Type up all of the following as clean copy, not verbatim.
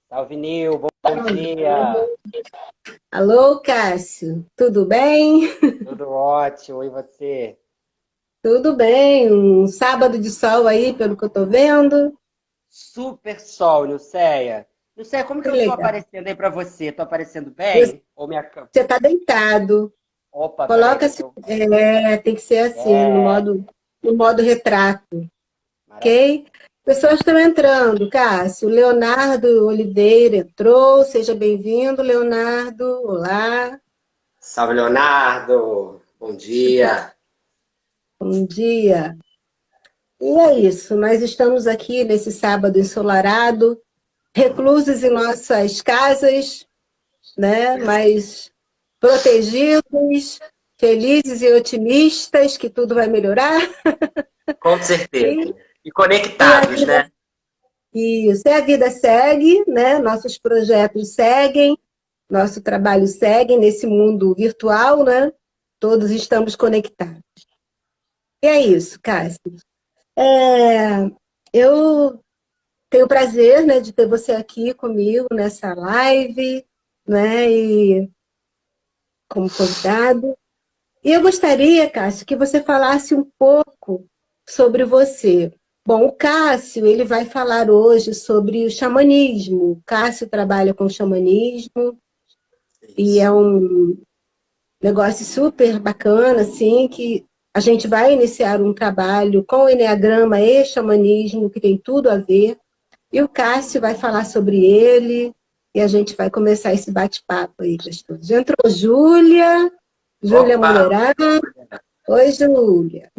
Salve, Nil, bom dia. Alô, Cássio, tudo bem? Tudo ótimo, e você? Tudo bem, um sábado de sol aí, pelo que eu tô vendo. Super sol, Nilceia. Nilceia, como que Que eu tô legal. aparecendo aí pra você? Tô aparecendo Você bem? Ou minha... tá deitado. Opa, peraí, Coloca deixa assim, eu... tem que ser assim, no É, modo, no modo retrato, maravilha. ok? Pessoas estão entrando, Cássio. Leonardo Oliveira entrou, seja bem-vindo, Leonardo. Olá, Salve, Leonardo! Bom dia! bom dia. E é isso, nós estamos aqui nesse sábado ensolarado, reclusos em nossas casas, né? Mas protegidos, felizes e otimistas que tudo vai melhorar. Com certeza. E, E e a conectados, vida, né? isso, e a vida segue, né? Nossos projetos seguem, nosso trabalho segue nesse mundo virtual, né? Todos estamos conectados. E é isso, Cássio. É, eu tenho o prazer, né, de ter você aqui comigo nessa live, né? E como convidado. E eu gostaria, Cássio, que você falasse um pouco sobre você. Bom, o Cássio, ele vai falar hoje sobre o xamanismo. O Cássio trabalha com xamanismo e é Isso. um negócio super bacana, assim, que a gente vai iniciar um trabalho com o Eneagrama e xamanismo, que tem tudo a ver. E o Cássio vai falar sobre ele e a gente vai começar esse bate-papo aí, gostoso. Entrou Júlia, Júlia Opa! Mulherada. Oi, Júlia.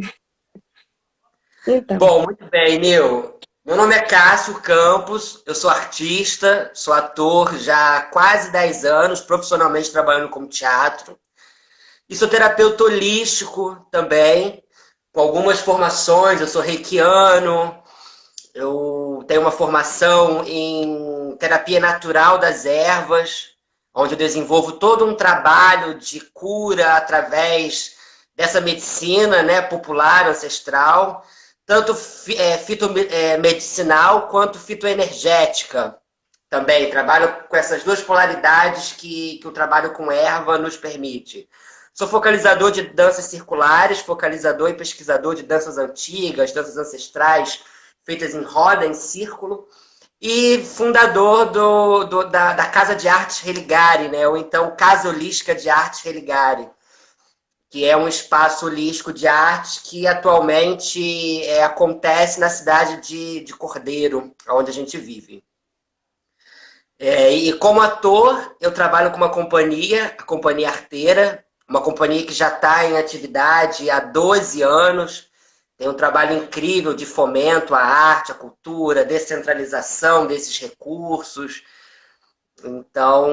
Então, Bom, muito bem, Nil. Meu nome é Cássio Campos, eu sou artista, sou ator já há quase 10 anos, profissionalmente trabalhando com teatro. E sou terapeuta holístico também, com algumas formações, eu sou reikiano, eu tenho uma formação em terapia natural das ervas, onde eu desenvolvo todo um trabalho de cura através dessa medicina, né, popular, ancestral, tanto fitomedicinal quanto fitoenergética também. Trabalho com essas duas polaridades que o trabalho com erva nos permite. Sou focalizador de danças circulares, focalizador e pesquisador de danças antigas, danças ancestrais, feitas em roda, em círculo, e fundador da Casa de Artes Religare, né? Ou então Casa Holística de Artes Religare, que é um espaço holístico de arte que atualmente acontece na cidade de Cordeiro, onde a gente vive. E como ator, eu trabalho com uma companhia, a Companhia Arteira, uma companhia que já está em atividade há 12 anos, tem um trabalho incrível de fomento à arte, à cultura, descentralização desses recursos. Então,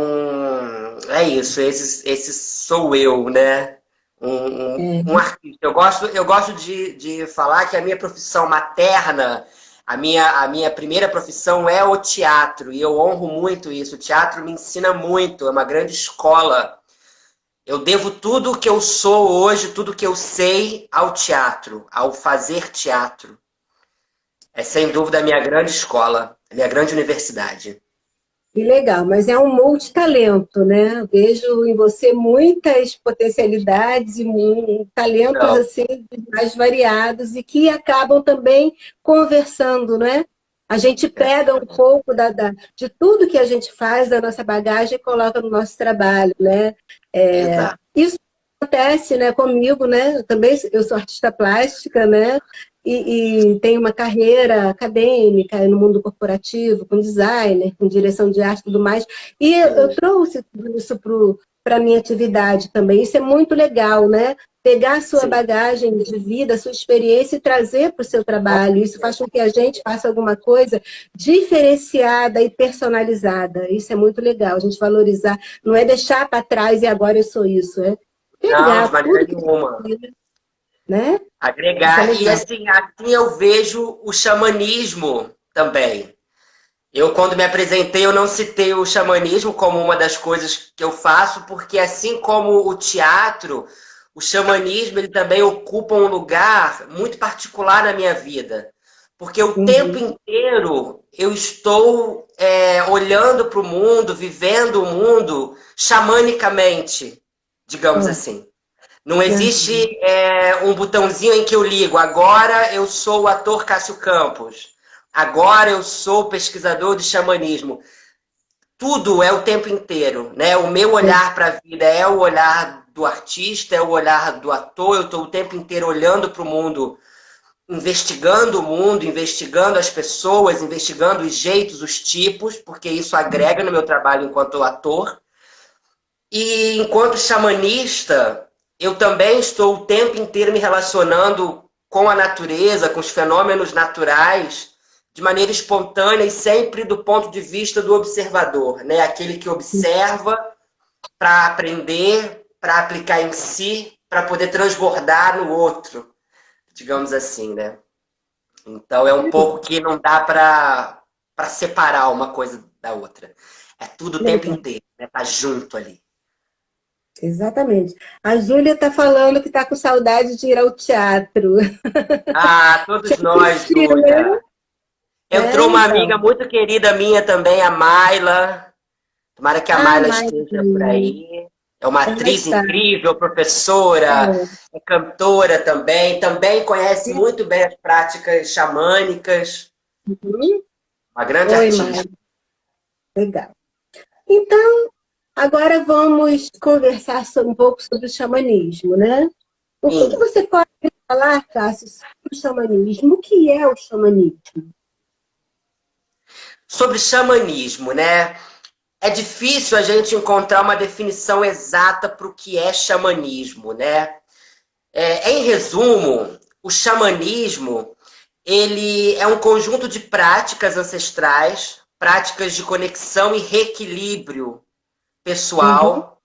é isso. Esse sou eu, né? Um artista. Eu gosto de falar que a minha profissão materna, a minha primeira profissão é o teatro, e eu honro muito isso. O teatro me ensina muito, é uma grande escola. Eu devo tudo o que eu sou hoje, tudo o que eu sei ao teatro, ao fazer teatro. É sem dúvida a minha grande escola, a minha grande universidade. que legal, mas é um multitalento, né? Vejo em você muitas potencialidades e talentos Então, assim mais variados e que acabam também conversando, né? A gente é pega um pouco de tudo que a gente faz da nossa bagagem e coloca no nosso trabalho, né? exato. Isso acontece, né, comigo, né? Eu sou artista plástica, né? E tenho uma carreira acadêmica no mundo corporativo, com designer, com direção de arte e tudo mais. E eu Sim. trouxe tudo isso para a minha atividade também. Isso é muito legal, né? Pegar a sua Sim. bagagem de vida, a sua experiência e trazer para o seu trabalho. Isso faz com que a gente faça alguma coisa diferenciada e personalizada. Isso é muito legal, a gente valorizar. Não é deixar para trás e agora eu sou isso, é Não, de pegar maneira tudo que nenhuma. você, né? Isso é Agregar. E legal. assim eu vejo o xamanismo também. Eu, quando me apresentei, eu não citei o xamanismo como uma das coisas que eu faço, porque assim como o teatro, o xamanismo ele também ocupa um lugar muito particular na minha vida. Porque o tempo Uhum. inteiro eu estou olhando para o mundo, vivendo o mundo xamanicamente, digamos assim. Não existe um botãozinho em que eu ligo, agora eu sou o ator Cássio Campos, agora eu sou o pesquisador de xamanismo. Tudo é o tempo inteiro, né? O meu olhar para a vida é o olhar do artista, é o olhar do ator, eu estou o tempo inteiro olhando para o mundo, investigando o mundo, investigando as pessoas, investigando os jeitos, os tipos, porque isso agrega no meu trabalho enquanto ator. E enquanto xamanista, eu também estou o tempo inteiro me relacionando com a natureza, com os fenômenos naturais, de maneira espontânea e sempre do ponto de vista do observador, né? Aquele que observa para aprender, para aplicar em si, para poder transbordar no outro, digamos assim, né? Então é um pouco que não dá para separar uma coisa da outra. É tudo o tempo inteiro, né? Tá junto ali. Exatamente. A Júlia está falando que está com saudade de ir ao teatro. Ah, todos nós, Júlia. Entrou uma amiga muito querida minha também, a Mayla. Tomara que a Mayla esteja por aí. É uma atriz incrível, professora, é cantora também. Também conhece muito bem as práticas xamânicas. Uma grande artista. Mayla. Legal. Então, agora vamos conversar um pouco sobre o xamanismo, né? O que você pode falar, Cássio, sobre o xamanismo? O que é o xamanismo? Sobre xamanismo, né? É difícil a gente encontrar uma definição exata para o que é xamanismo, né? Em resumo, o xamanismo ele é um conjunto de práticas ancestrais, práticas de conexão e reequilíbrio pessoal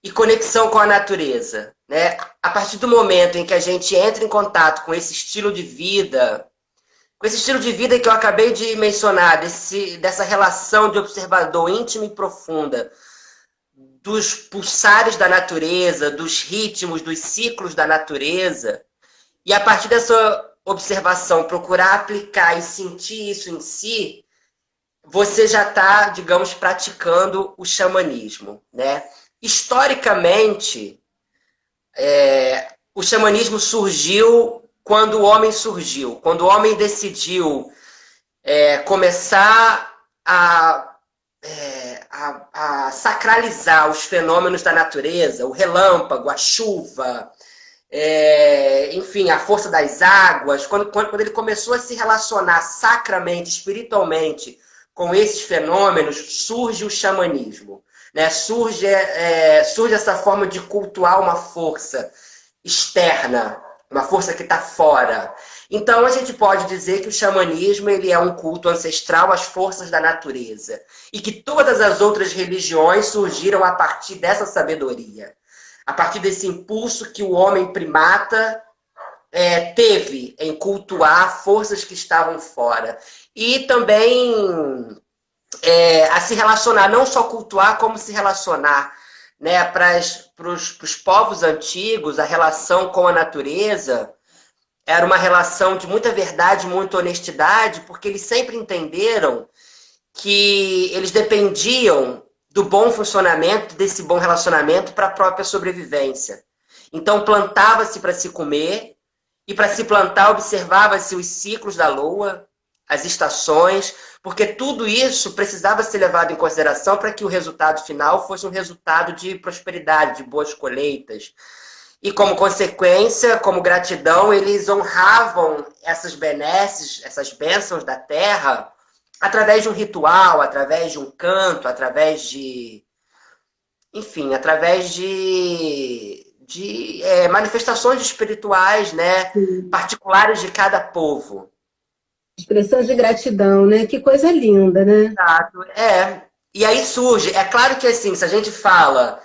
e conexão com a natureza, né? A partir do momento em que a gente entra em contato com esse estilo de vida, que eu acabei de mencionar, dessa relação de observador íntima e profunda, dos pulsares da natureza, dos ritmos, dos ciclos da natureza, e a partir dessa observação procurar aplicar e sentir isso em si, você já está, digamos, praticando o xamanismo, né? Historicamente, o xamanismo surgiu quando o homem surgiu, quando o homem decidiu começar a sacralizar os fenômenos da natureza, o relâmpago, a chuva, enfim, a força das águas, quando ele começou a se relacionar sacramente, espiritualmente com esses fenômenos, surge o xamanismo, né? Surge essa forma de cultuar uma força externa, uma força que está fora. Então, a gente pode dizer que o xamanismo ele é um culto ancestral às forças da natureza e que todas as outras religiões surgiram a partir dessa sabedoria, a partir desse impulso que o homem primata teve em cultuar forças que estavam fora. E também a se relacionar, não só cultuar, como se relacionar, né? Para os povos antigos, a relação com a natureza era uma relação de muita verdade, muita honestidade, porque eles sempre entenderam que eles dependiam do bom funcionamento, desse bom relacionamento para a própria sobrevivência. Então, plantava-se para se comer, e para se plantar, observava-se os ciclos da lua, as estações, porque tudo isso precisava ser levado em consideração para que o resultado final fosse um resultado de prosperidade, de boas colheitas. E como consequência, como gratidão, eles honravam essas benesses, essas bênçãos da terra, através de um ritual, através de um canto, através de... enfim, através de manifestações espirituais, né, particulares de cada povo. Expressões de gratidão, né? Que coisa linda, né? Exato, E aí surge, é claro que assim, se a gente fala,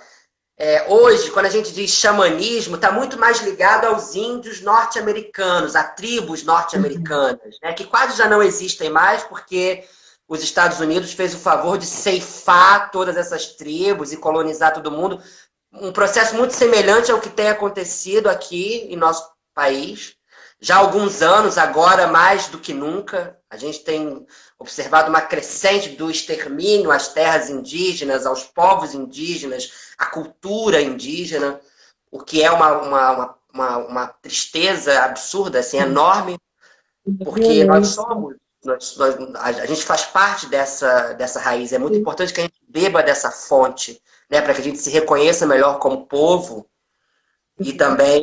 hoje, quando a gente diz xamanismo, está muito mais ligado aos índios norte-americanos, a tribos norte-americanas, né, que quase já não existem mais, porque os Estados Unidos fez o favor de ceifar todas essas tribos e colonizar todo mundo. Um processo muito semelhante ao que tem acontecido aqui em nosso país, Já há alguns anos, agora mais do que nunca, a gente tem observado uma crescente do extermínio às terras indígenas, aos povos indígenas, à cultura indígena, o que é uma tristeza absurda, assim, enorme, porque nós somos, a gente faz parte dessa raiz. É muito importante que a gente beba dessa fonte, né, para que a gente se reconheça melhor como povo e também,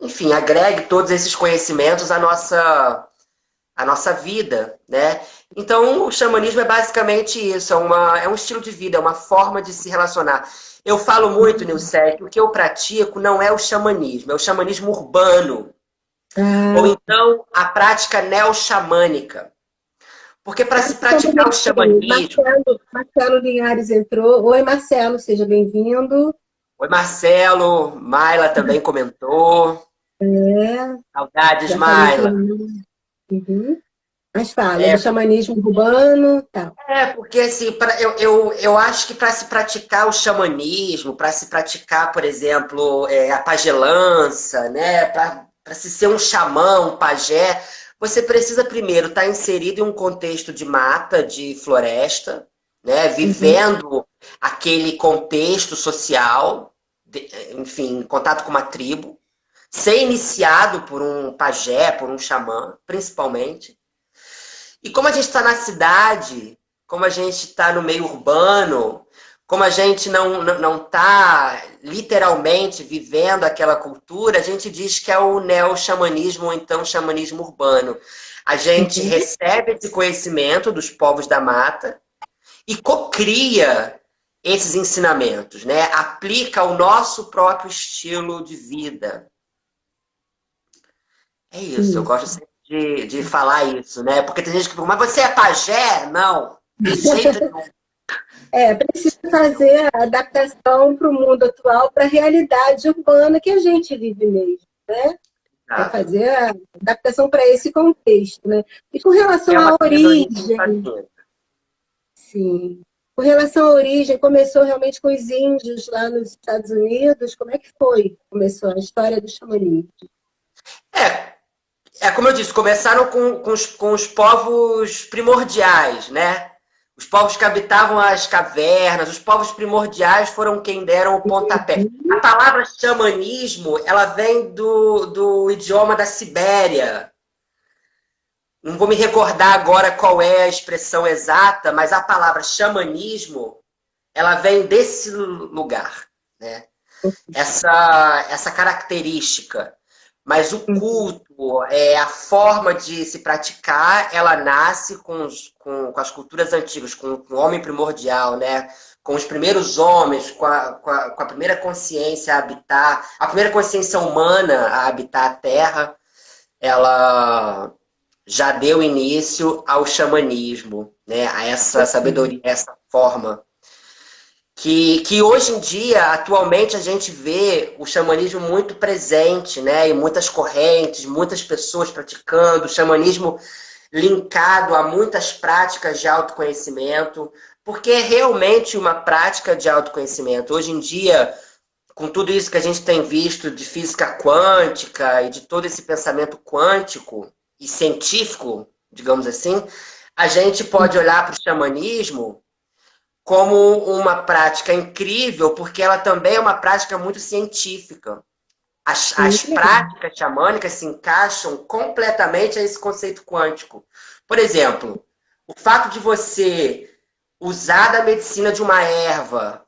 enfim, agregue todos esses conhecimentos à nossa vida, né? Então, o xamanismo é basicamente isso, é um estilo de vida, é uma forma de se relacionar. Eu falo muito, Nilce, que o que eu pratico não é o xamanismo, é o xamanismo urbano. Ou então, a prática neo-xamânica. Porque para se praticar o xamanismo... Marcelo Linhares entrou. Oi, Marcelo, seja bem-vindo. Oi, Marcelo. Maila também comentou. Saudades, Maila. Uhum. Mas fala, do xamanismo urbano, tal. Porque assim, eu acho que para se praticar o xamanismo, para se praticar, por exemplo, a pagelança, né, para se ser um xamã, um pajé, você precisa primeiro estar inserido em um contexto de mata, de floresta, né, vivendo aquele contexto social, enfim, em contato com uma tribo, ser iniciado por um pajé, por um xamã, principalmente. E como a gente está na cidade, como a gente está no meio urbano, como a gente não está literalmente vivendo aquela cultura, a gente diz que é o neo-xamanismo ou então xamanismo urbano. A gente recebe esse conhecimento dos povos da mata e cocria esses ensinamentos, né? Aplica o nosso próprio estilo de vida. É isso, eu gosto sempre de falar isso, né? Porque tem gente que pergunta, mas você é pajé? Não, de jeito nenhum. Precisa fazer a adaptação para o mundo atual, para a realidade urbana que a gente vive mesmo, né? Fazer a adaptação para esse contexto, né? E com relação à origem... Sim. Com relação à origem, começou realmente com os índios lá nos Estados Unidos. Como é que foi? Começou a história do xamanismo? Como eu disse, começaram com os povos primordiais, né? Os povos que habitavam as cavernas, os povos primordiais foram quem deram o pontapé. A palavra xamanismo, ela vem do idioma da Sibéria. Não vou me recordar agora qual é a expressão exata, mas a palavra xamanismo, ela vem desse lugar, né? Essa característica. Mas o culto, a forma de se praticar, ela nasce com as culturas antigas, com o homem primordial, né? Com os primeiros homens, com a primeira consciência a habitar, a primeira consciência humana a habitar a Terra, ela já deu início ao xamanismo, né? A essa sabedoria, essa forma. Que hoje em dia, atualmente, a gente vê o xamanismo muito presente, né? Em muitas correntes, muitas pessoas praticando, o xamanismo linkado a muitas práticas de autoconhecimento, porque é realmente uma prática de autoconhecimento. Hoje em dia, com tudo isso que a gente tem visto de física quântica e de todo esse pensamento quântico e científico, digamos assim, a gente pode olhar para o xamanismo como uma prática incrível, porque ela também é uma prática muito científica. As práticas xamânicas se encaixam completamente a esse conceito quântico. Por exemplo, o fato de você usar da medicina de uma erva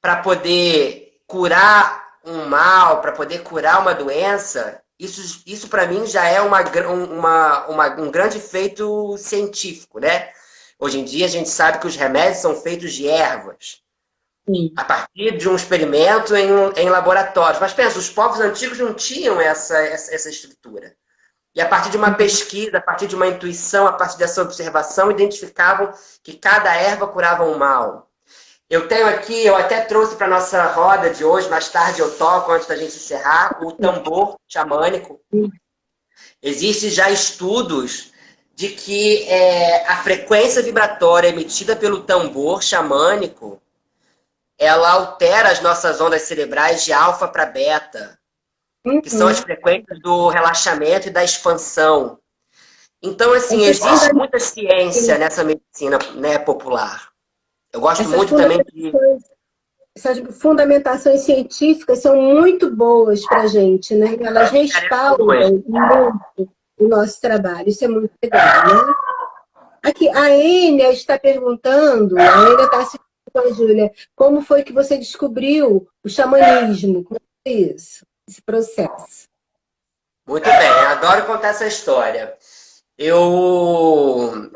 para poder curar um mal, para poder curar uma doença, isso para mim já é um grande feito científico, né? Hoje em dia, a gente sabe que os remédios são feitos de ervas. A partir de um experimento em laboratórios. Mas pensa, os povos antigos não tinham essa estrutura. E a partir de uma pesquisa, a partir de uma intuição, a partir dessa observação, identificavam que cada erva curava um mal. Eu tenho aqui, eu até trouxe para a nossa roda de hoje, mais tarde eu toco, antes da gente encerrar, o tambor xamânico. Existem já estudos de que a frequência vibratória emitida pelo tambor xamânico, ela altera as nossas ondas cerebrais de alfa para beta. que são as Uhum. frequências do relaxamento e da expansão. Então, assim, Essas, existe funda- muita ciência nessa medicina, né, popular. Eu gosto essas muito também de... fundamentações, essas fundamentações científicas são muito boas para a gente, né? Elas Interessam muito. respaldam muito o nosso trabalho. Isso é muito legal, né? Aqui, a Enia está perguntando, a Enia está se perguntando, Júlia, como foi que você descobriu o xamanismo? Como foi isso, esse processo? Muito bem, adoro contar essa história. Eu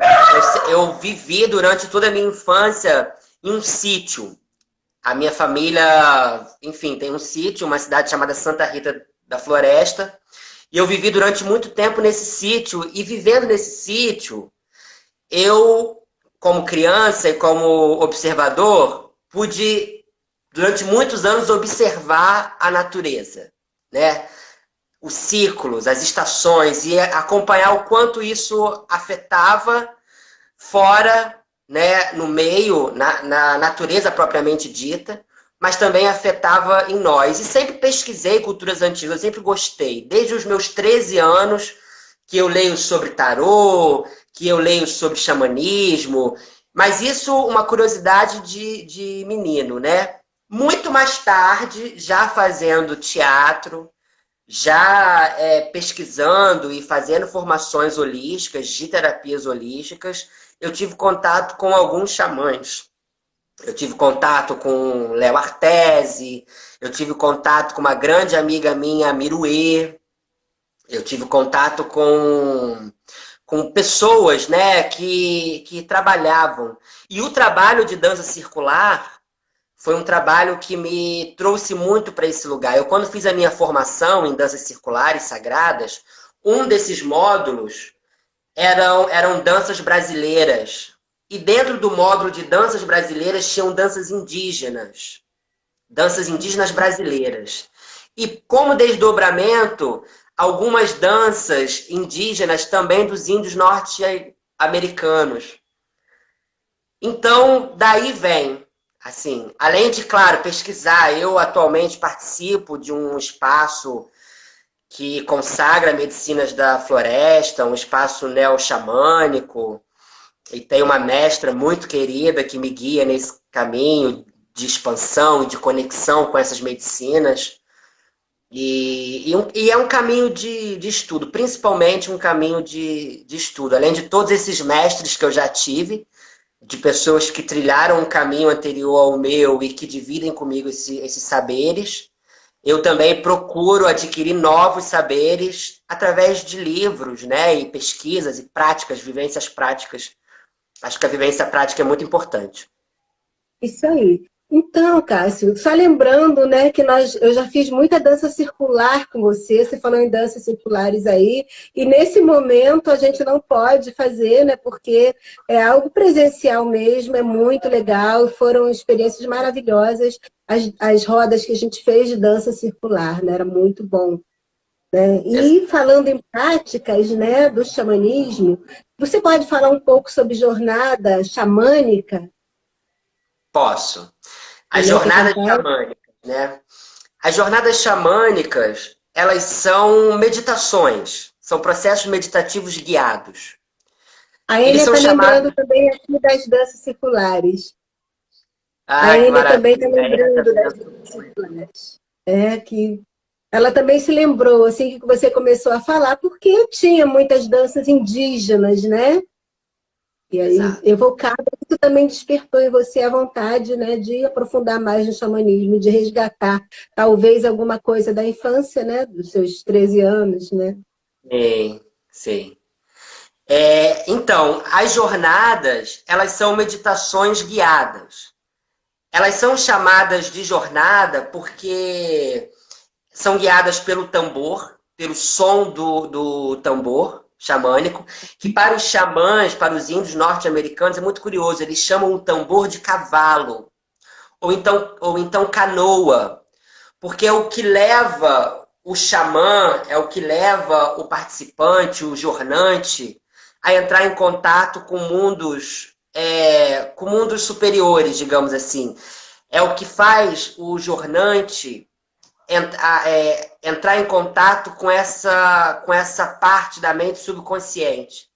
vivi durante toda a minha infância em um sítio. A minha família, enfim, tem um sítio, uma cidade chamada Santa Rita da Floresta. E eu vivi durante muito tempo nesse sítio. E vivendo nesse sítio, eu, como criança e como observador, pude, durante muitos anos, observar a natureza, né? Os ciclos, as estações, e acompanhar o quanto isso afetava fora, né, no meio, na natureza propriamente dita, mas também afetava em nós. E sempre pesquisei culturas antigas, eu sempre gostei. Desde os meus 13 anos, que eu leio sobre tarô, que eu leio sobre xamanismo, mas isso uma curiosidade de menino, né? Muito mais tarde, já fazendo teatro, já pesquisando e fazendo formações holísticas, de terapias holísticas, eu tive contato com alguns xamãs. Eu tive contato com Léo Artesi, eu tive contato com uma grande amiga minha, Miruê, eu tive contato com pessoas, né, que trabalhavam. E o trabalho de dança circular foi um trabalho que me trouxe muito para esse lugar. Eu, quando fiz a minha formação em danças circulares sagradas, um desses módulos eram danças brasileiras. E dentro do módulo de danças brasileiras tinham danças indígenas brasileiras. E como desdobramento, algumas danças indígenas também dos índios norte-americanos. Então, daí vem, assim, além de, claro, pesquisar, eu atualmente participo de um espaço que consagra medicinas da floresta, um espaço neo-xamânico, e tem uma mestra muito querida que me guia nesse caminho de expansão e de conexão com essas medicinas. E é um caminho de estudo, principalmente um caminho de estudo. Além de todos esses mestres que eu já tive, de pessoas que trilharam um caminho anterior ao meu e que dividem comigo esses saberes, eu também procuro adquirir novos saberes através de livros, né, e pesquisas e práticas, vivências práticas. Acho que a vivência prática é muito importante. Isso aí. Então, Cássio, só lembrando, né, que eu já fiz muita dança circular com você falou em danças circulares aí, e nesse momento a gente não pode fazer, né, porque é algo presencial mesmo, é muito legal, foram experiências maravilhosas, as rodas que a gente fez de dança circular, né, era muito bom. Né? E falando em práticas, né, do xamanismo, você pode falar um pouco sobre jornada xamânica? Posso. As Como é que jornadas acontece? xamânicas, né? As jornadas xamânicas, elas são meditações, são processos meditativos guiados. A Eles Enia são está lembrando chamados... também aqui das danças circulares. A Ai, que Enia também está maravilha. lembrando das danças circulares. É que ela também se lembrou, assim que você começou a falar, porque tinha muitas danças indígenas, né? E aí, Exato. evocado, isso também despertou em você a vontade, né, de aprofundar mais no xamanismo, de resgatar talvez alguma coisa da infância, né, dos seus 13 anos, né? Sim, sim. Então, as jornadas, elas são meditações guiadas. Elas são chamadas de jornada porque são guiadas pelo tambor, pelo som do tambor xamânico, que para os xamãs, para os índios norte-americanos, é muito curioso, eles chamam o tambor de cavalo, ou então canoa, porque é o que leva o xamã, é o que leva o participante, o jornante, a entrar em contato com mundos superiores, digamos assim. É o que faz o jornante entrar em contato com essa parte da mente subconsciente.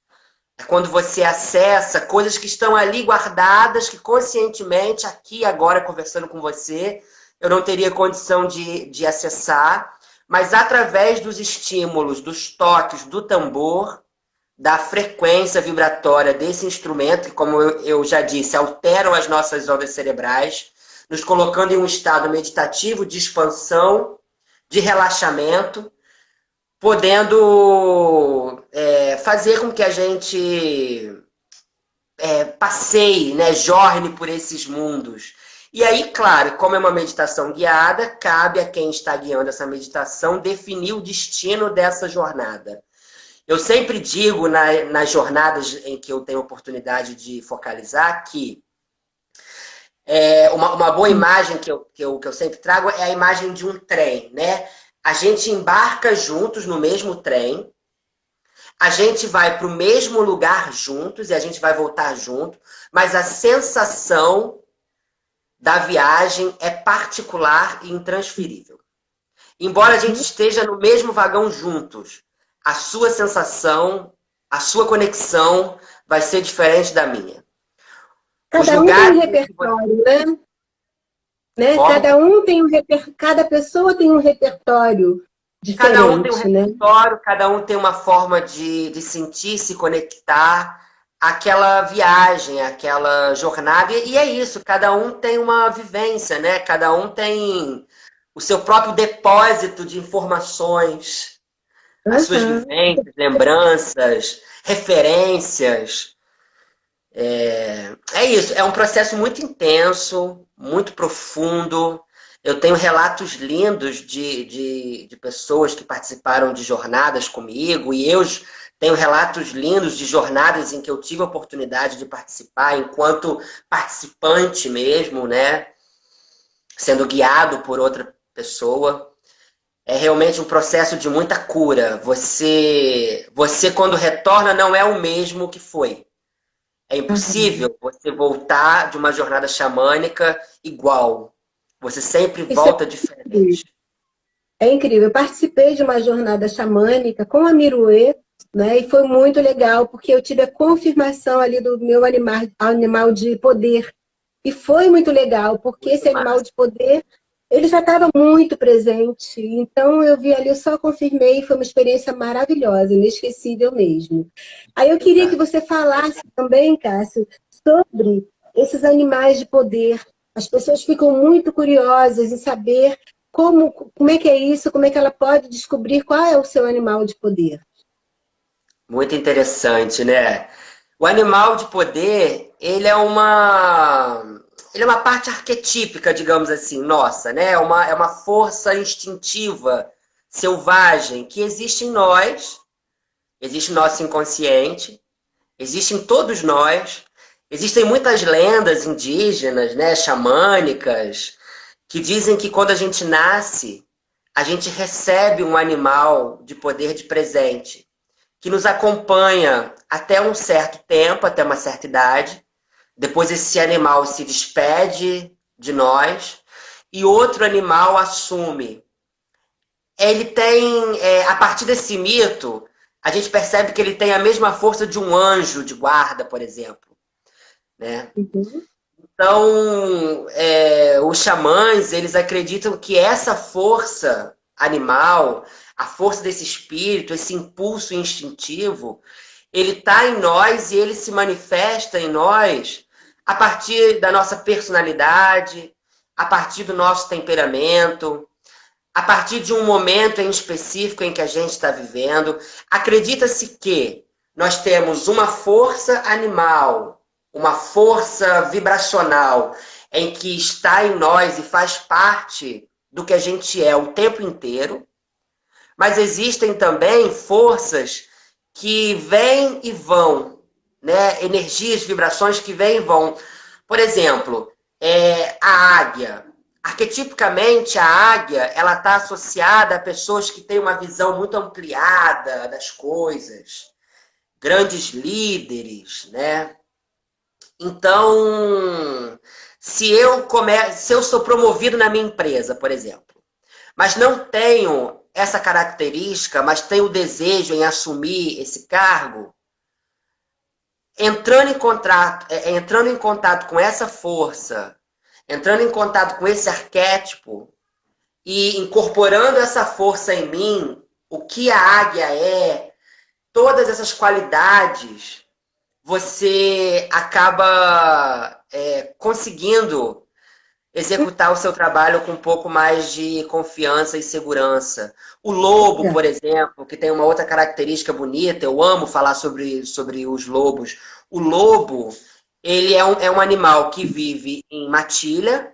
É quando você acessa coisas que estão ali guardadas, que conscientemente, aqui agora, conversando com você, eu não teria condição de acessar, mas através dos estímulos, dos toques do tambor, da frequência vibratória desse instrumento, que, como eu já disse, alteram as nossas ondas cerebrais, nos colocando em um estado meditativo de expansão, de relaxamento, podendo fazer com que a gente passeie, né, jorne por esses mundos. E aí, claro, como é uma meditação guiada, cabe a quem está guiando essa meditação definir o destino dessa jornada. Eu sempre digo nas jornadas em que eu tenho oportunidade de focalizar que uma boa imagem que eu sempre trago é a imagem de um trem, né? A gente embarca juntos no mesmo trem, a gente vai para o mesmo lugar juntos e a gente vai voltar junto, mas a sensação da viagem é particular e intransferível. Embora a gente esteja no mesmo vagão juntos, a sua sensação, a sua conexão vai ser diferente da minha. Cada um tem um repertório, né? Cada pessoa tem um repertório diferente, cada um tem um repertório, né? cada um tem uma forma de sentir, se conectar àquela viagem, àquela jornada. E é isso, cada um tem uma vivência, né? Cada um tem o seu próprio depósito de informações, as suas vivências, lembranças, referências. É isso, é um processo muito intenso, muito profundo. Eu tenho relatos lindos de pessoas que participaram de jornadas comigo, e eu tenho relatos lindos de jornadas em que eu tive a oportunidade de participar enquanto participante mesmo, né? Sendo guiado por outra pessoa. É realmente um processo de muita cura. Você quando retorna, não é o mesmo que foi. É impossível você voltar de uma jornada xamânica igual. Você sempre volta diferente. É incrível. Eu participei de uma jornada xamânica com a Miruê, né? E foi muito legal, porque eu tive a confirmação ali do meu animal de poder. E foi muito legal, porque esse animal de poder, ele já estava muito presente. Então, eu vi ali, eu só confirmei, foi uma experiência maravilhosa, inesquecível mesmo. Aí eu queria que você falasse também, Cássio, sobre esses animais de poder. As pessoas ficam muito curiosas em saber como é que é isso, como é que ela pode descobrir qual é o seu animal de poder. Muito interessante, né? O animal de poder, ele é uma parte arquetípica, digamos assim, nossa, né? É uma força instintiva, selvagem, que existe em nós, existe no nosso inconsciente, existe em todos nós. Existem muitas lendas indígenas, né, xamânicas, que dizem que quando a gente nasce, a gente recebe um animal de poder de presente, que nos acompanha até um certo tempo, até uma certa idade. Depois esse animal se despede de nós e outro animal assume. Ele tem, a partir desse mito, a gente percebe que ele tem a mesma força de um anjo de guarda, por exemplo. Né? Então, os xamãs, eles acreditam que essa força animal, a força desse espírito, esse impulso instintivo, ele está em nós e ele se manifesta em nós a partir da nossa personalidade, a partir do nosso temperamento, a partir de um momento em específico em que a gente está vivendo. Acredita-se que nós temos uma força animal, uma força vibracional em que está em nós e faz parte do que a gente é o tempo inteiro, mas existem também forças que vêm e vão, né? Energias, vibrações que vêm e vão. Por exemplo, a águia. Arquetipicamente, a águia, ela está associada a pessoas que têm uma visão muito ampliada das coisas, grandes líderes, né? Então, se eu sou promovido na minha empresa, por exemplo, mas não tenho essa característica, mas tenho o desejo em assumir esse cargo, entrando em contato com essa força, entrando em contato com esse arquétipo e incorporando essa força em mim, o que a águia é, todas essas qualidades, você acaba conseguindo executar o seu trabalho com um pouco mais de confiança e segurança. O lobo, por exemplo, que tem uma outra característica bonita, eu amo falar sobre os lobos. O lobo, ele é um animal que vive em matilha.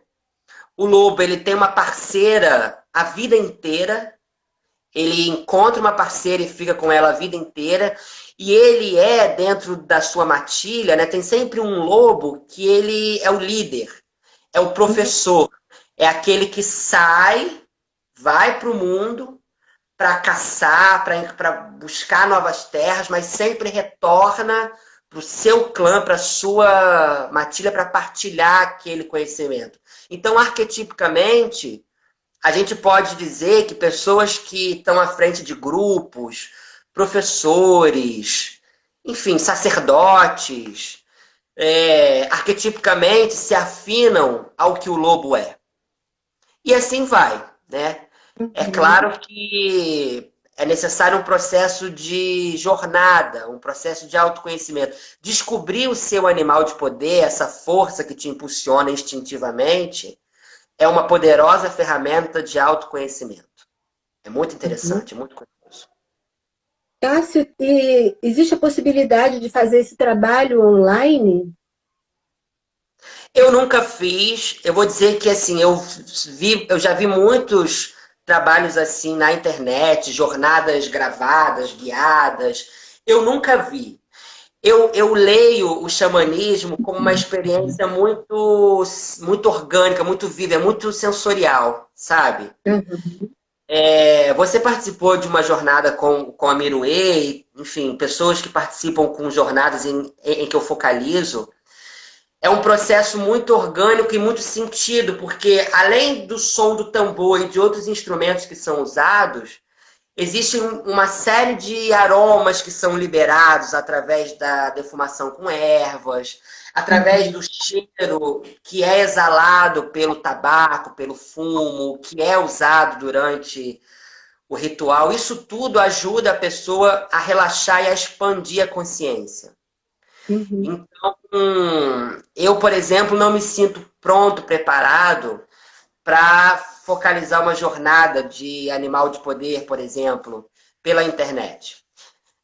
O lobo, ele tem uma parceira a vida inteira. Ele encontra uma parceira e fica com ela a vida inteira. E ele dentro da sua matilha, né, tem sempre um lobo que ele é o líder. É o professor, é aquele que sai, vai para o mundo para caçar, para buscar novas terras, mas sempre retorna para o seu clã, para a sua matilha, para partilhar aquele conhecimento. Então, arquetipicamente, a gente pode dizer que pessoas que estão à frente de grupos, professores, enfim, sacerdotes, arquetipicamente se afinam ao que o lobo é. E assim vai, né? É claro que é necessário um processo de jornada, um processo de autoconhecimento. Descobrir o seu animal de poder, essa força que te impulsiona instintivamente, é uma poderosa ferramenta de autoconhecimento. É muito interessante, muito curioso. Cássio, e existe a possibilidade de fazer esse trabalho online? Eu nunca fiz. Eu vou dizer que assim, eu já vi muitos trabalhos assim na internet, jornadas gravadas, guiadas. Eu nunca vi. Eu leio o xamanismo como uma experiência muito, muito orgânica, muito viva, é muito sensorial, sabe? Você participou de uma jornada com a Miruê, enfim, pessoas que participam com jornadas em que eu focalizo. É um processo muito orgânico e muito sentido, porque além do som do tambor e de outros instrumentos que são usados, existe uma série de aromas que são liberados através da defumação com ervas, através do cheiro que é exalado pelo tabaco, pelo fumo, que é usado durante o ritual. Isso tudo ajuda a pessoa a relaxar e a expandir a consciência. Então, eu, por exemplo, não me sinto pronto, preparado para focalizar uma jornada de animal de poder, por exemplo, pela internet.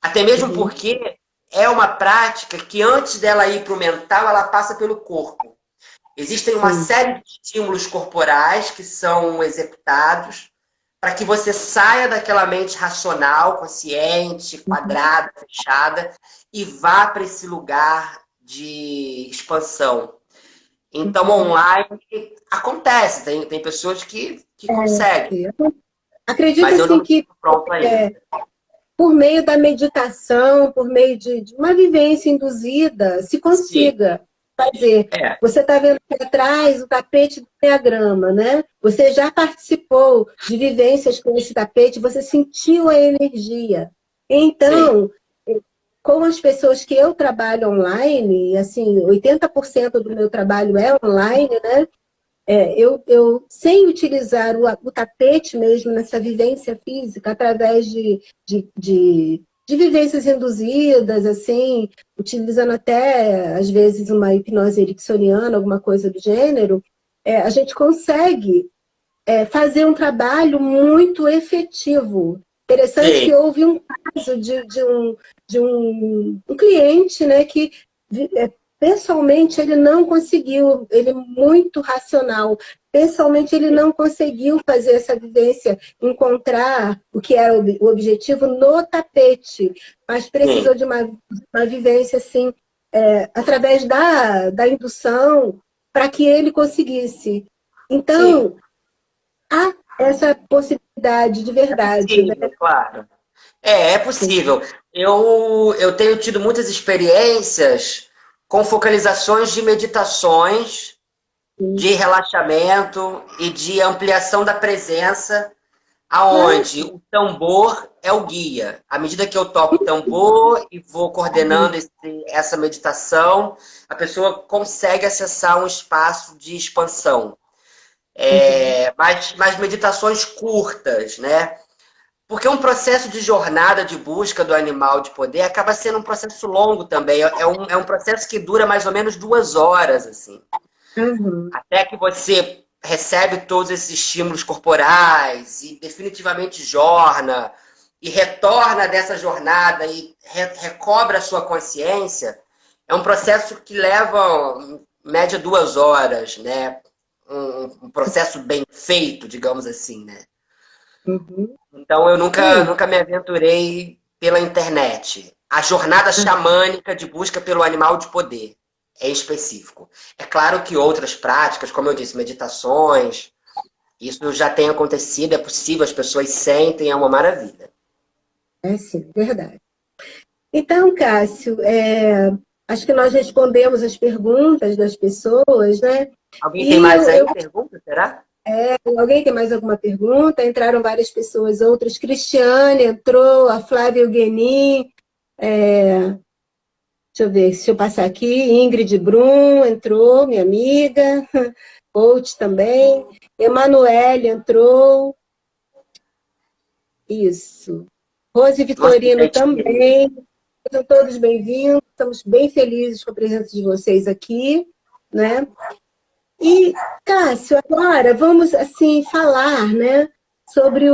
Até mesmo porque é uma prática que antes dela ir para o mental, ela passa pelo corpo. Existem uma série de estímulos corporais que são executados para que você saia daquela mente racional, consciente, quadrada, fechada, e vá para esse lugar de expansão. Então, online acontece, tem pessoas que conseguem. Acredito mas eu assim não que estou pronto ainda. Por meio da meditação, por meio de uma vivência induzida, se consiga fazer. Você está vendo aqui atrás o tapete do Enneagrama, né? Você já participou de vivências com esse tapete, você sentiu a energia. Então, com as pessoas que eu trabalho online, assim, 80% do meu trabalho é online, né? Eu sem utilizar o tapete mesmo nessa vivência física, através de vivências induzidas, assim, utilizando até, às vezes, uma hipnose ericksoniana, alguma coisa do gênero, a gente consegue fazer um trabalho muito efetivo. Interessante que houve um caso de um cliente, né, que pessoalmente ele não conseguiu, ele é muito racional, pessoalmente ele não conseguiu fazer essa vivência, encontrar o que era o objetivo no tapete, mas precisou de uma vivência assim, através da indução, para que ele conseguisse. Então, há essa possibilidade de verdade. Sim, né? Claro. É possível. Eu tenho tido muitas experiências com focalizações de meditações, de relaxamento e de ampliação da presença aonde o tambor é o guia. À medida que eu toco o tambor e vou coordenando essa meditação, a pessoa consegue acessar um espaço de expansão. Mas meditações curtas, né? Porque um processo de jornada de busca do animal de poder acaba sendo um processo longo também. É um processo que dura mais ou menos 2 horas, assim. Uhum. Até que você recebe todos esses estímulos corporais e definitivamente jorna e retorna dessa jornada e recobra a sua consciência, é um processo que leva, em média, 2 horas, né? Um processo bem feito, digamos assim, né? Uhum. Então eu nunca me aventurei pela internet. A jornada xamânica de busca pelo animal de poder é específico. É claro que outras práticas, como eu disse, meditações, isso já tem acontecido, é possível, as pessoas sentem, é uma maravilha. É sim, verdade. Então, Cássio, acho que nós respondemos as perguntas das pessoas, né? Alguém tem E mais aí pergunta, será? alguém tem mais alguma pergunta? Entraram várias pessoas, outras. Cristiane entrou, a Flávia Eugeni, deixa eu ver, deixa eu passar aqui. Ingrid Brum entrou, minha amiga. Coach também. Emanuele entrou. Isso. Rose Vitorino também. Sejam todos bem-vindos. Estamos bem felizes com a presença de vocês aqui, né? E, Cássio, agora vamos assim falar, né, sobre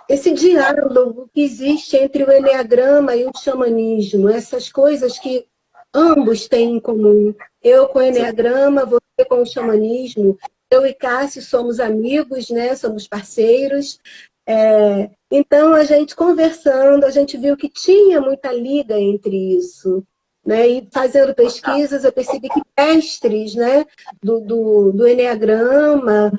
esse diálogo que existe entre o eneagrama e o xamanismo, essas coisas que ambos têm em comum. Eu com o eneagrama, você com o xamanismo. Eu e Cássio somos amigos, né? Somos parceiros. Então, a gente conversando, a gente viu que tinha muita liga entre isso. Né? E fazendo pesquisas, eu percebi que mestres, né, do eneagrama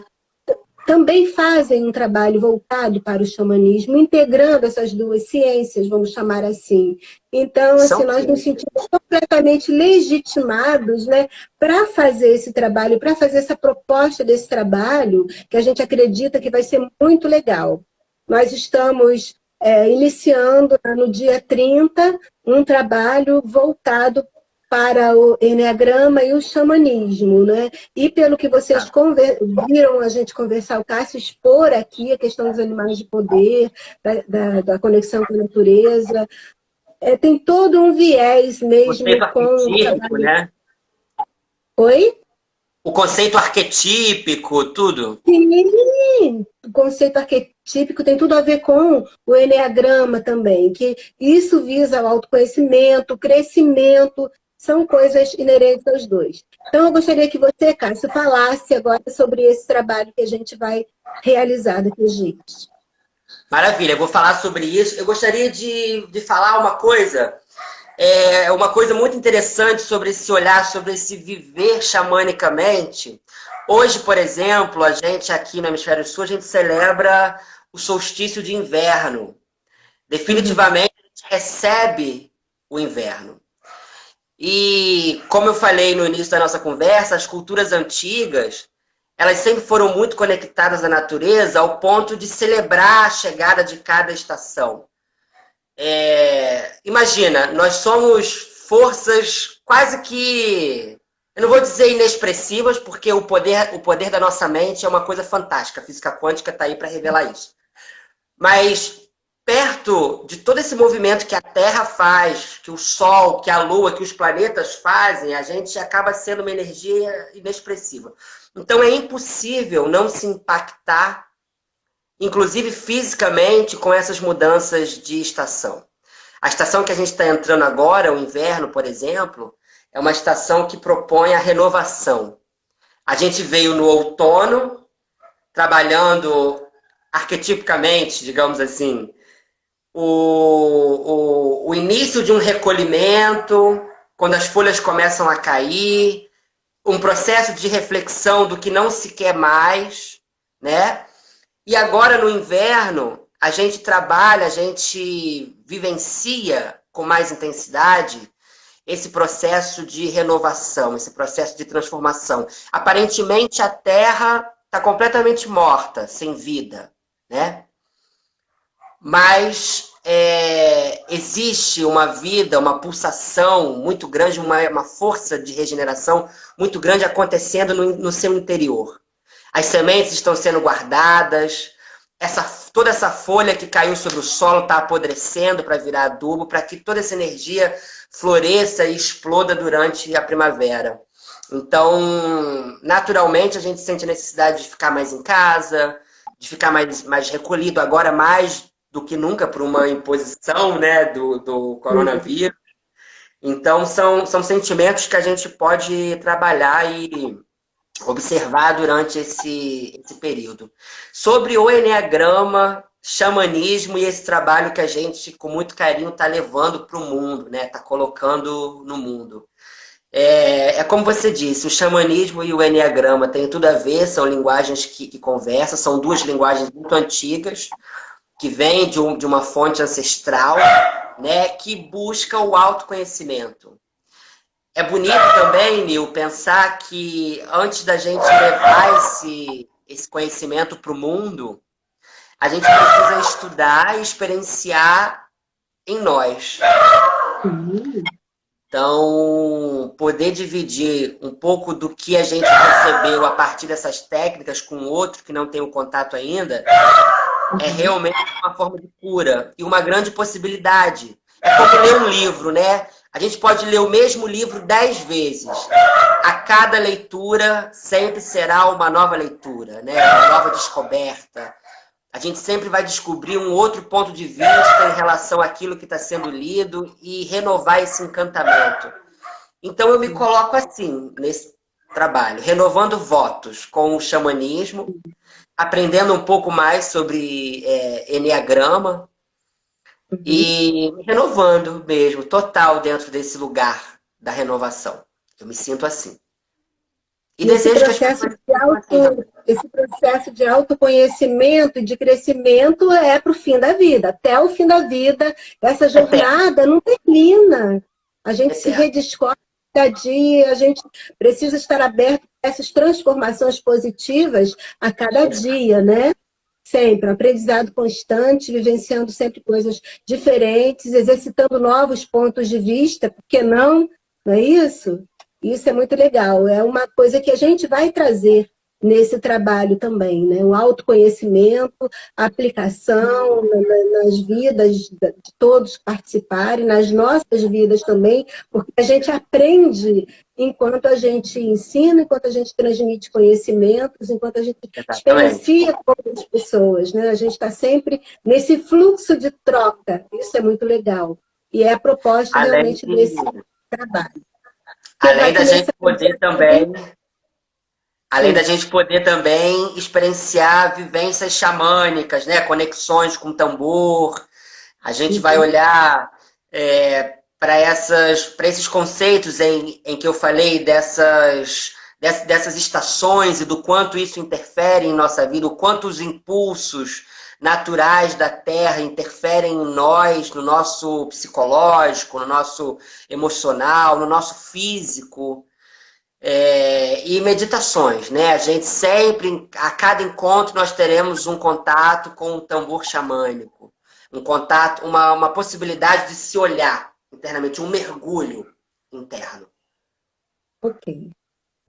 também fazem um trabalho voltado para o xamanismo, integrando essas duas ciências, vamos chamar assim. Então, assim, nós nos sentimos completamente legitimados, né, para fazer esse trabalho, para fazer essa proposta desse trabalho, que a gente acredita que vai ser muito legal. Nós estamos iniciando no dia 30 um trabalho voltado para o eneagrama e o xamanismo, né? E pelo que vocês viram a gente conversar, o Cássio expor aqui a questão dos animais de poder, da conexão com a natureza, tem todo um viés mesmo com o trabalho... né? Oi? O conceito arquetípico, tudo. Sim, o conceito arquetípico tem tudo a ver com o eneagrama também, que isso visa o autoconhecimento, o crescimento, são coisas inerentes aos dois. Então, eu gostaria que você, Cássio, falasse agora sobre esse trabalho que a gente vai realizar daqui a dias. Maravilha, eu vou falar sobre isso. Eu gostaria de falar uma coisa muito interessante sobre esse olhar, sobre esse viver xamanicamente. Hoje, por exemplo, a gente aqui no Hemisfério Sul, a gente celebra o solstício de inverno. Definitivamente, a gente recebe o inverno. E, como eu falei no início da nossa conversa, as culturas antigas, elas sempre foram muito conectadas à natureza ao ponto de celebrar a chegada de cada estação. Imagina, nós somos forças quase que, eu não vou dizer inexpressivas, porque o poder da nossa mente é uma coisa fantástica. A física quântica está aí para revelar isso. Mas perto de todo esse movimento que a Terra faz, que o Sol, que a Lua, que os planetas fazem, a gente acaba sendo uma energia inexpressiva. Então é impossível não se impactar, inclusive fisicamente, com essas mudanças de estação. A estação que a gente está entrando agora, o inverno, por exemplo, é uma estação que propõe a renovação. A gente veio no outono, trabalhando arquetipicamente, digamos assim, o início de um recolhimento, quando as folhas começam a cair, um processo de reflexão do que não se quer mais, né? E agora no inverno, a gente trabalha, a gente vivencia com mais intensidade esse processo de renovação, esse processo de transformação. Aparentemente a Terra tá completamente morta, sem vida, né? Mas existe uma vida, uma pulsação muito grande, uma força de regeneração muito grande acontecendo no seu interior. As sementes estão sendo guardadas, toda essa folha que caiu sobre o solo está apodrecendo para virar adubo, para que toda essa energia floresça e exploda durante a primavera. Então, naturalmente, a gente sente a necessidade de ficar mais em casa, de ficar mais recolhido, agora mais do que nunca por uma imposição, né, do coronavírus. Então, são sentimentos que a gente pode trabalhar e observar durante esse período. Sobre o eneagrama, xamanismo e esse trabalho que a gente, com muito carinho, está levando para o mundo, né? Está colocando no mundo. É como você disse, o xamanismo e o eneagrama têm tudo a ver, são linguagens que conversam, são duas linguagens muito antigas, que vêm de uma fonte ancestral, né? Que busca o autoconhecimento. É bonito também, Nil, pensar que antes da gente levar esse conhecimento para o mundo, a gente precisa estudar e experienciar em nós. Então, poder dividir um pouco do que a gente recebeu a partir dessas técnicas com outro que não tem o contato ainda, é realmente uma forma de cura e uma grande possibilidade. É como ler um livro, né? A gente pode ler o mesmo livro 10 vezes. A cada leitura sempre será uma nova leitura, né? Uma nova descoberta. A gente sempre vai descobrir um outro ponto de vista em relação àquilo que está sendo lido e renovar esse encantamento. Então eu me coloco assim, nesse trabalho, renovando votos com o xamanismo, aprendendo um pouco mais sobre eneagrama, e me renovando mesmo, total, dentro desse lugar da renovação. Eu me sinto assim. E desejo que as pessoas esse processo de autoconhecimento e de crescimento é para o fim da vida. Até o fim da vida, essa jornada não termina. A gente se redescobre cada dia, a gente precisa estar aberto a essas transformações positivas a cada dia, né? Sempre, um aprendizado constante, vivenciando sempre coisas diferentes, exercitando novos pontos de vista, por que não? Não é isso? Isso é muito legal, é uma coisa que a gente vai trazer nesse trabalho também, né? O autoconhecimento, a aplicação nas vidas de todos que participarem, nas nossas vidas também, porque a gente aprende enquanto a gente ensina, enquanto a gente transmite conhecimentos, enquanto a gente experiencia com outras pessoas, né? A gente está sempre nesse fluxo de troca, isso é muito legal. E é a proposta realmente desse trabalho. Além da gente poder também... Além da gente poder também experienciar vivências xamânicas, né? Conexões com tambor. A gente vai olhar para esses conceitos em que eu falei dessas estações e do quanto isso interfere em nossa vida, o quanto os impulsos naturais da Terra interferem em nós, no nosso psicológico, no nosso emocional, no nosso físico. E meditações, né? A gente sempre, a cada encontro, nós teremos um contato com o tambor xamânico, um contato, uma possibilidade de se olhar internamente, um mergulho interno. Ok.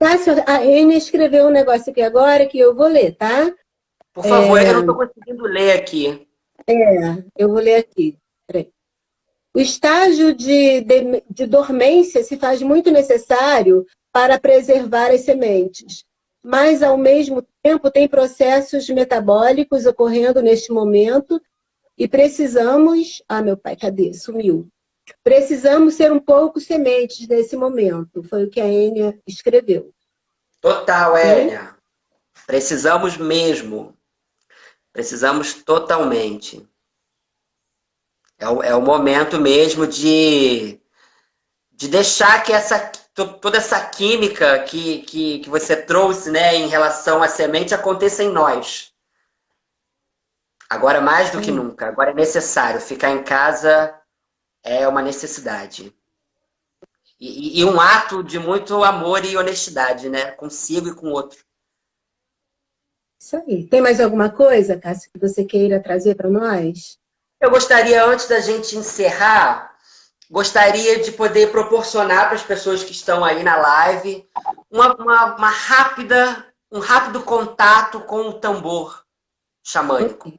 Cássio, a Enia escreveu um negócio aqui agora que eu vou ler, tá? Por favor, eu não estou conseguindo ler aqui. Eu vou ler aqui. Peraí. O estágio de dormência se faz muito necessário para preservar as sementes, mas, ao mesmo tempo, tem processos metabólicos ocorrendo neste momento e precisamos... Ah, meu pai, cadê? Sumiu. Precisamos ser um pouco sementes nesse momento. Foi o que a Enia escreveu. Total, Enia. Precisamos mesmo. Precisamos totalmente. É o momento mesmo de deixar que toda essa química que você trouxe, né, em relação à semente aconteça em nós. Agora mais do que nunca. Agora é necessário. Ficar em casa é uma necessidade. E um ato de muito amor e honestidade, né? Consigo e com o outro. Isso aí. Tem mais alguma coisa, Cássio, que você queira trazer para nós? Eu gostaria, antes da gente encerrar, gostaria de poder proporcionar para as pessoas que estão aí na live um rápido contato com o tambor xamânico.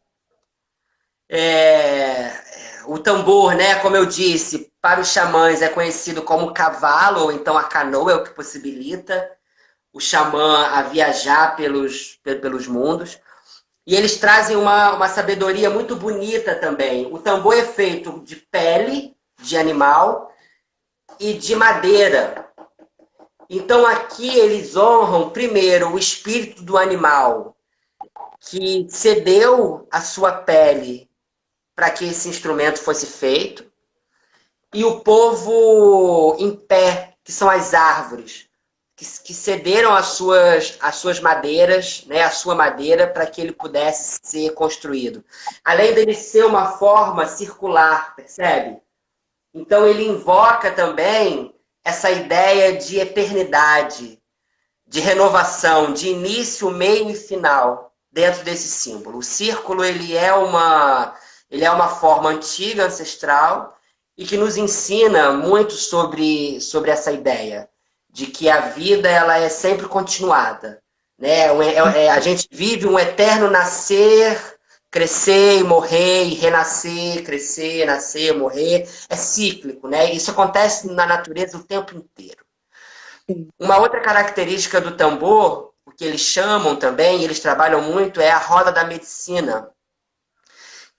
O tambor, né, como eu disse, para os xamãs é conhecido como cavalo, ou então a canoa é o que possibilita o xamã a viajar pelos mundos. E eles trazem uma sabedoria muito bonita também. O tambor é feito de pele de animal e de madeira. Então aqui eles honram primeiro o espírito do animal que cedeu a sua pele para que esse instrumento fosse feito, e o povo em pé, que são as árvores, que cederam as suas madeiras, né, a sua madeira, para que ele pudesse ser construído. Além dele ser uma forma circular, percebe? Então ele invoca também essa ideia de eternidade, de renovação, de início, meio e final, dentro desse símbolo. O círculo ele é uma forma antiga, ancestral, e que nos ensina muito sobre essa ideia de que a vida ela é sempre continuada, né? A gente vive um eterno nascer, crescer e morrer, e renascer, crescer, nascer, morrer. É cíclico, né? Isso acontece na natureza o tempo inteiro. Uma outra característica do tambor, o que eles chamam também, e eles trabalham muito, é a roda da medicina.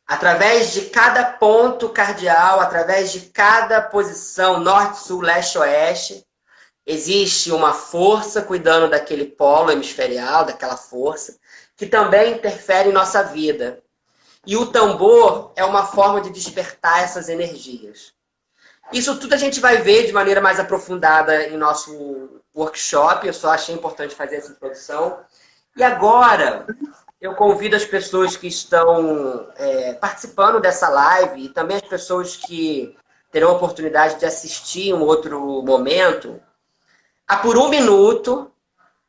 Através de cada ponto cardial, através de cada posição, norte, sul, leste, oeste, existe uma força cuidando daquele polo hemisferial, daquela força, que também interfere em nossa vida. E o tambor é uma forma de despertar essas energias. Isso tudo a gente vai ver de maneira mais aprofundada em nosso workshop. Eu só achei importante fazer essa introdução. E agora, eu convido as pessoas que estão participando dessa live e também as pessoas que terão a oportunidade de assistir em um outro momento, a por um minuto,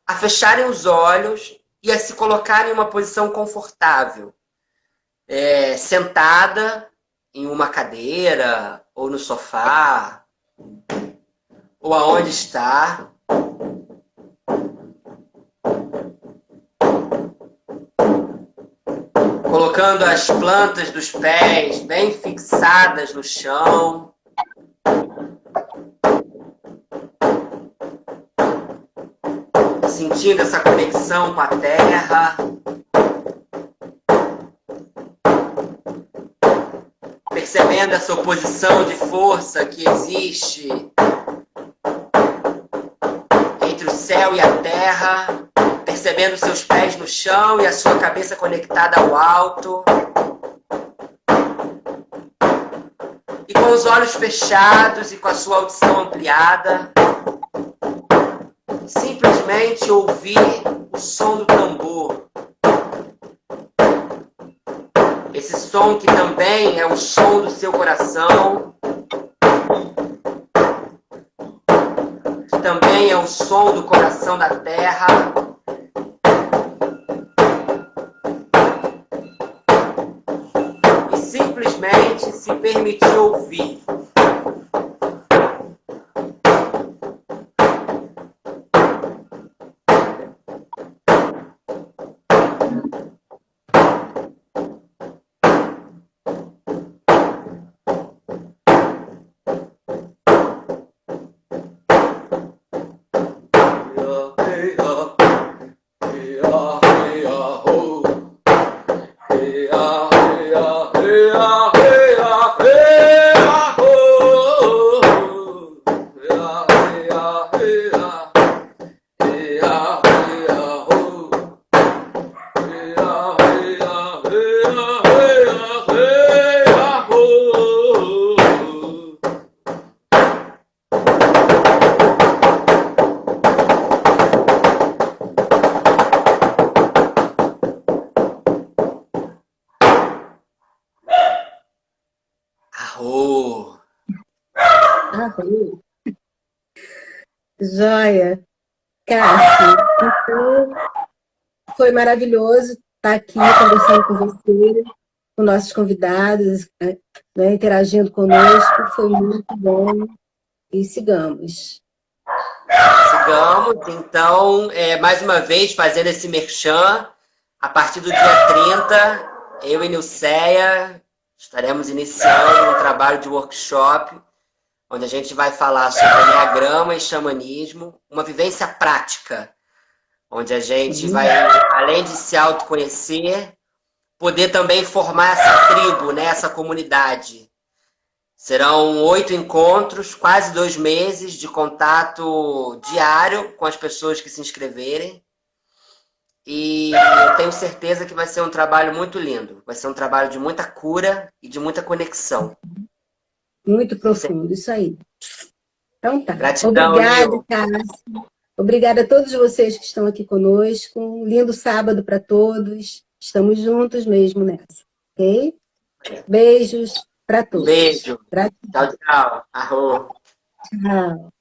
a fecharem os olhos e a se colocarem em uma posição confortável. Sentada em uma cadeira, ou no sofá, ou aonde está. Colocando as plantas dos pés bem fixadas no chão. Sentindo essa conexão com a terra. Percebendo essa oposição de força que existe entre o céu e a terra. Percebendo seus pés no chão e a sua cabeça conectada ao alto. E com os olhos fechados e com a sua audição ampliada, simplesmente ouvir o som do tambor. Esse som que também é o som do seu coração, que também é o som do coração da terra. E simplesmente se permitir ouvir. Arro! Arro! Joia! Cássio, então, foi maravilhoso estar aqui conversando com você, com nossos convidados, né, interagindo conosco. Foi muito bom. E sigamos. Sigamos, então, mais uma vez, fazendo esse merchan, a partir do dia 30, eu e Nilceia estaremos iniciando um trabalho de workshop, onde a gente vai falar sobre enneagrama e xamanismo, uma vivência prática, onde a gente vai, além de se autoconhecer, poder também formar essa tribo, né, essa comunidade. Serão 8 encontros, quase 2 meses de contato diário com as pessoas que se inscreverem. E eu tenho certeza que vai ser um trabalho muito lindo. Vai ser um trabalho de muita cura e de muita conexão. Muito profundo, isso aí. Então tá. Gratidão, Obrigada, Nil. Cássio. Obrigada a todos vocês que estão aqui conosco. Um lindo sábado para todos. Estamos juntos mesmo nessa. Ok? Beijos para todos. Beijo. Gratidão. Tchau, tchau. Arro. Tchau.